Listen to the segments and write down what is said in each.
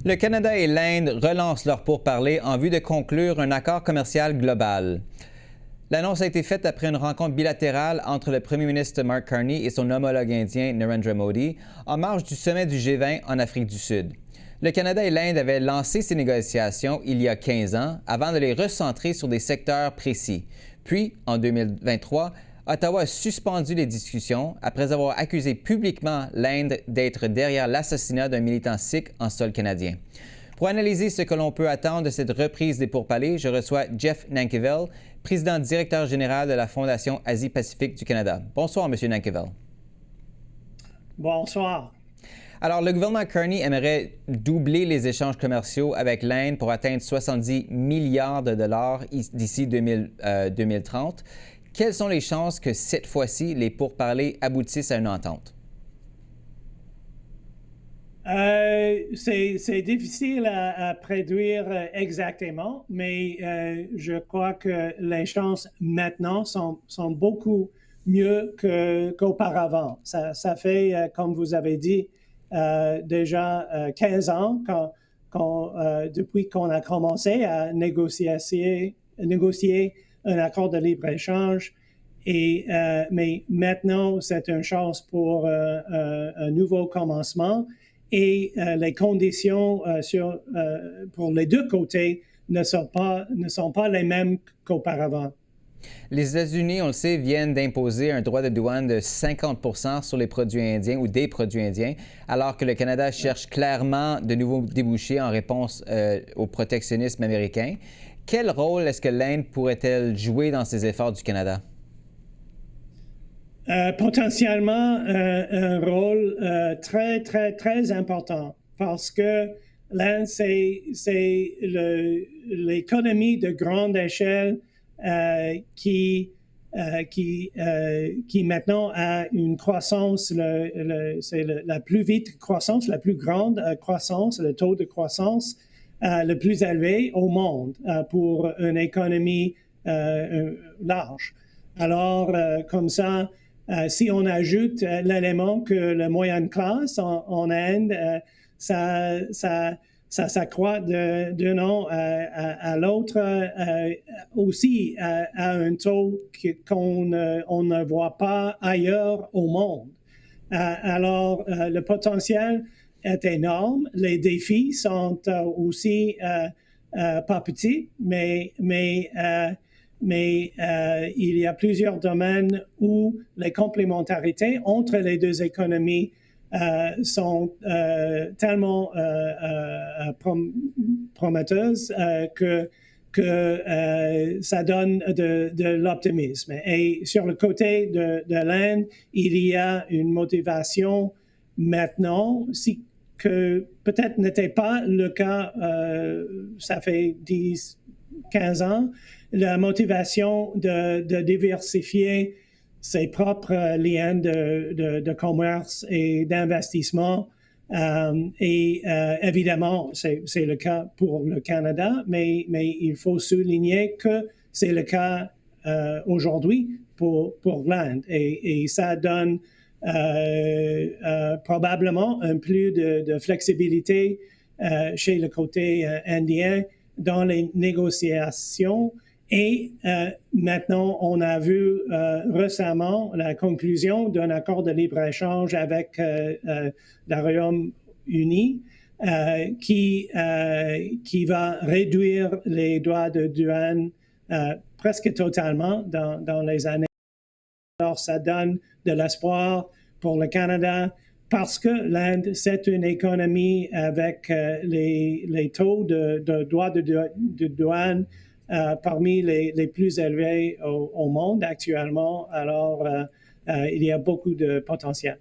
Le Canada et l'Inde relancent leurs pourparlers en vue de conclure un accord commercial global. L'annonce a été faite après une rencontre bilatérale entre le premier ministre Mark Carney et son homologue indien Narendra Modi en marge du sommet du G20 en Afrique du Sud. Le Canada et l'Inde avaient lancé ces négociations il y a 15 ans avant de les recentrer sur des secteurs précis. Puis, en 2023, Ottawa a suspendu les discussions après avoir accusé publiquement l'Inde d'être derrière l'assassinat d'un militant sikh en sol canadien. Pour analyser ce que l'on peut attendre de cette reprise des pourparlers, je reçois Jeff Nankervis, président directeur général de la Fondation Asie-Pacifique du Canada. Bonsoir, M. Nankervis. Bonsoir. Alors, le gouvernement Carney aimerait doubler les échanges commerciaux avec l'Inde pour atteindre 70 milliards de dollars d'ici 2030. Quelles sont les chances que cette fois-ci, les pourparlers aboutissent à une entente? C'est difficile à prédire exactement, mais je crois que les chances maintenant sont beaucoup mieux qu'auparavant. Ça fait, comme vous avez dit, déjà 15 ans depuis qu'on a commencé à négocier un accord de libre-échange. Mais maintenant, c'est une chance pour un nouveau commencement et les conditions pour les deux côtés ne sont pas les mêmes qu'auparavant. Les États-Unis, on le sait, viennent d'imposer un droit de douane de 50 sur les produits indiens ou des produits indiens, alors que le Canada cherche clairement de nouveaux débouchés en réponse au protectionnisme américain. Quel rôle est-ce que l'Inde pourrait-elle jouer dans ces efforts du Canada? Potentiellement un rôle très, très, très important parce que l'Inde, c'est l'économie de grande échelle qui maintenant a une croissance, c'est la plus vite croissance, la plus grande croissance, le taux de croissance le plus élevé au monde pour une économie large. Alors, comme ça, si on ajoute l'élément que la moyenne classe en Inde, ça s'accroît d'un an à l'autre aussi à un taux qu'on ne voit pas ailleurs au monde. Alors, le potentiel est énorme. Les défis sont aussi pas petits, mais il y a plusieurs domaines où les complémentarités entre les deux économies sont tellement prometteuses que ça donne de l'optimisme. Et sur le côté de l'Inde, il y a une motivation maintenant, que peut-être n'était pas le cas, ça fait 10, 15 ans, la motivation de diversifier ses propres liens de commerce et d'investissement. Évidemment, c'est le cas pour le Canada, mais il faut souligner que c'est le cas aujourd'hui pour l'Inde. Et ça donne probablement un plus de flexibilité chez le côté indien dans les négociations. Et maintenant, on a vu récemment la conclusion d'un accord de libre-échange avec le Royaume-Uni qui va réduire les droits de douane presque totalement dans les années. Alors, ça donne de l'espoir pour le Canada parce que l'Inde, c'est une économie avec les taux de droits de douane parmi les plus élevés au monde actuellement. Alors, il y a beaucoup de potentiel.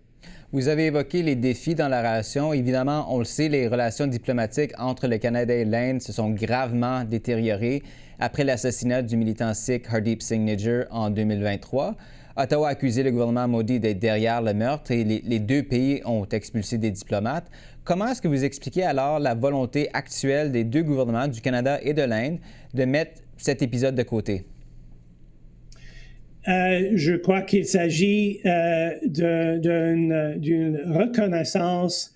Vous avez évoqué les défis dans la relation. Évidemment, on le sait, les relations diplomatiques entre le Canada et l'Inde se sont gravement détériorées après l'assassinat du militant sikh Hardeep Singh Nijjar en 2023. Ottawa a accusé le gouvernement Modi d'être derrière le meurtre et les deux pays ont expulsé des diplomates. Comment est-ce que vous expliquez alors la volonté actuelle des deux gouvernements, du Canada et de l'Inde, de mettre cet épisode de côté? Je crois qu'il s'agit d'une reconnaissance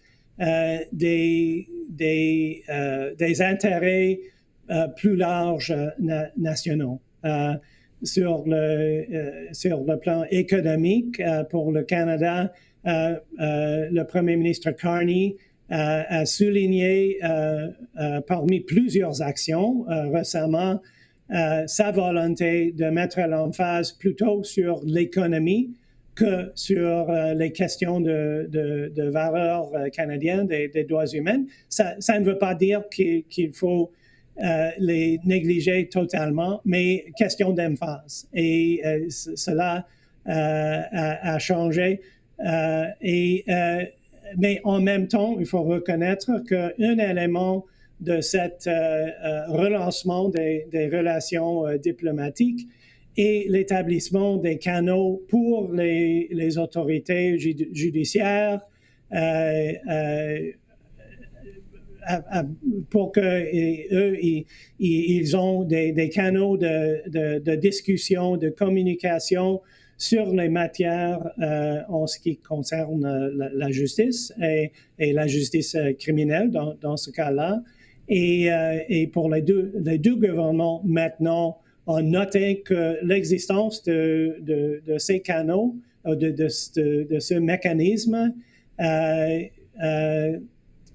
des des intérêts plus larges nationaux. Sur le plan économique, pour le Canada, le Premier ministre Carney a souligné parmi plusieurs actions récemment sa volonté de mettre l'emphase plutôt sur l'économie que sur les questions de valeurs canadiennes des droits humains. Ça ne veut pas dire qu'il faut les négliger totalement, mais question d'emphase. Et cela a changé. Mais en même temps, il faut reconnaître qu'un élément de cet relancement des relations diplomatiques et l'établissement des canaux pour les autorités judiciaires pour qu'eux, ils ont des canaux de discussion, de communication sur les matières en ce qui concerne la justice et la justice criminelle dans ce cas-là. Et pour les deux gouvernements maintenant ont noté que l'existence de ces canaux, de ce mécanisme,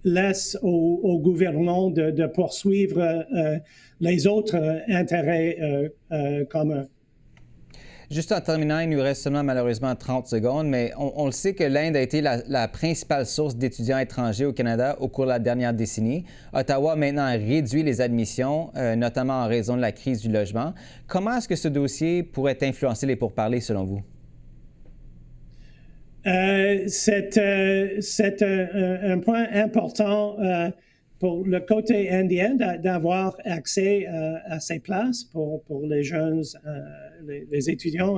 laisse au gouvernement de poursuivre les autres intérêts communs. Juste en terminant, il nous reste seulement malheureusement 30 secondes, mais on le sait que l'Inde a été la principale source d'étudiants étrangers au Canada au cours de la dernière décennie. Ottawa a maintenant réduit les admissions, notamment en raison de la crise du logement. Comment est-ce que ce dossier pourrait influencer les pourparlers selon vous? C'est un point important pour le côté indien d'avoir accès à ces places pour les jeunes, les étudiants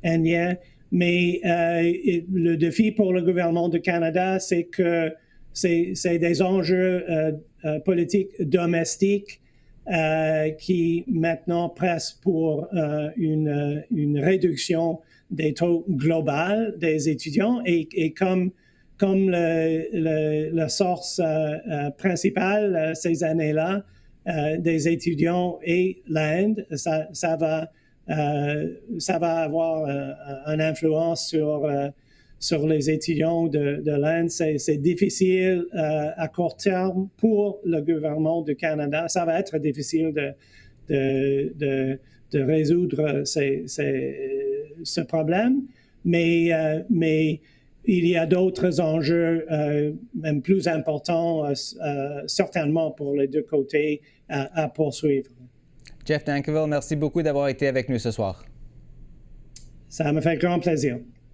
indiens. Mais le défi pour le gouvernement du Canada, c'est que c'est des enjeux politiques domestiques qui maintenant pressent pour une réduction des taux globaux des étudiants et comme la source principale ces années-là des étudiants et l'Inde, ça va avoir une influence sur les étudiants de l'Inde. C'est difficile à court terme pour le gouvernement du Canada. Ça va être difficile de résoudre ce problème, mais il y a d'autres enjeux même plus importants, certainement pour les deux côtés, à poursuivre. Jeff Dankerville, merci beaucoup d'avoir été avec nous ce soir. Ça me fait grand plaisir.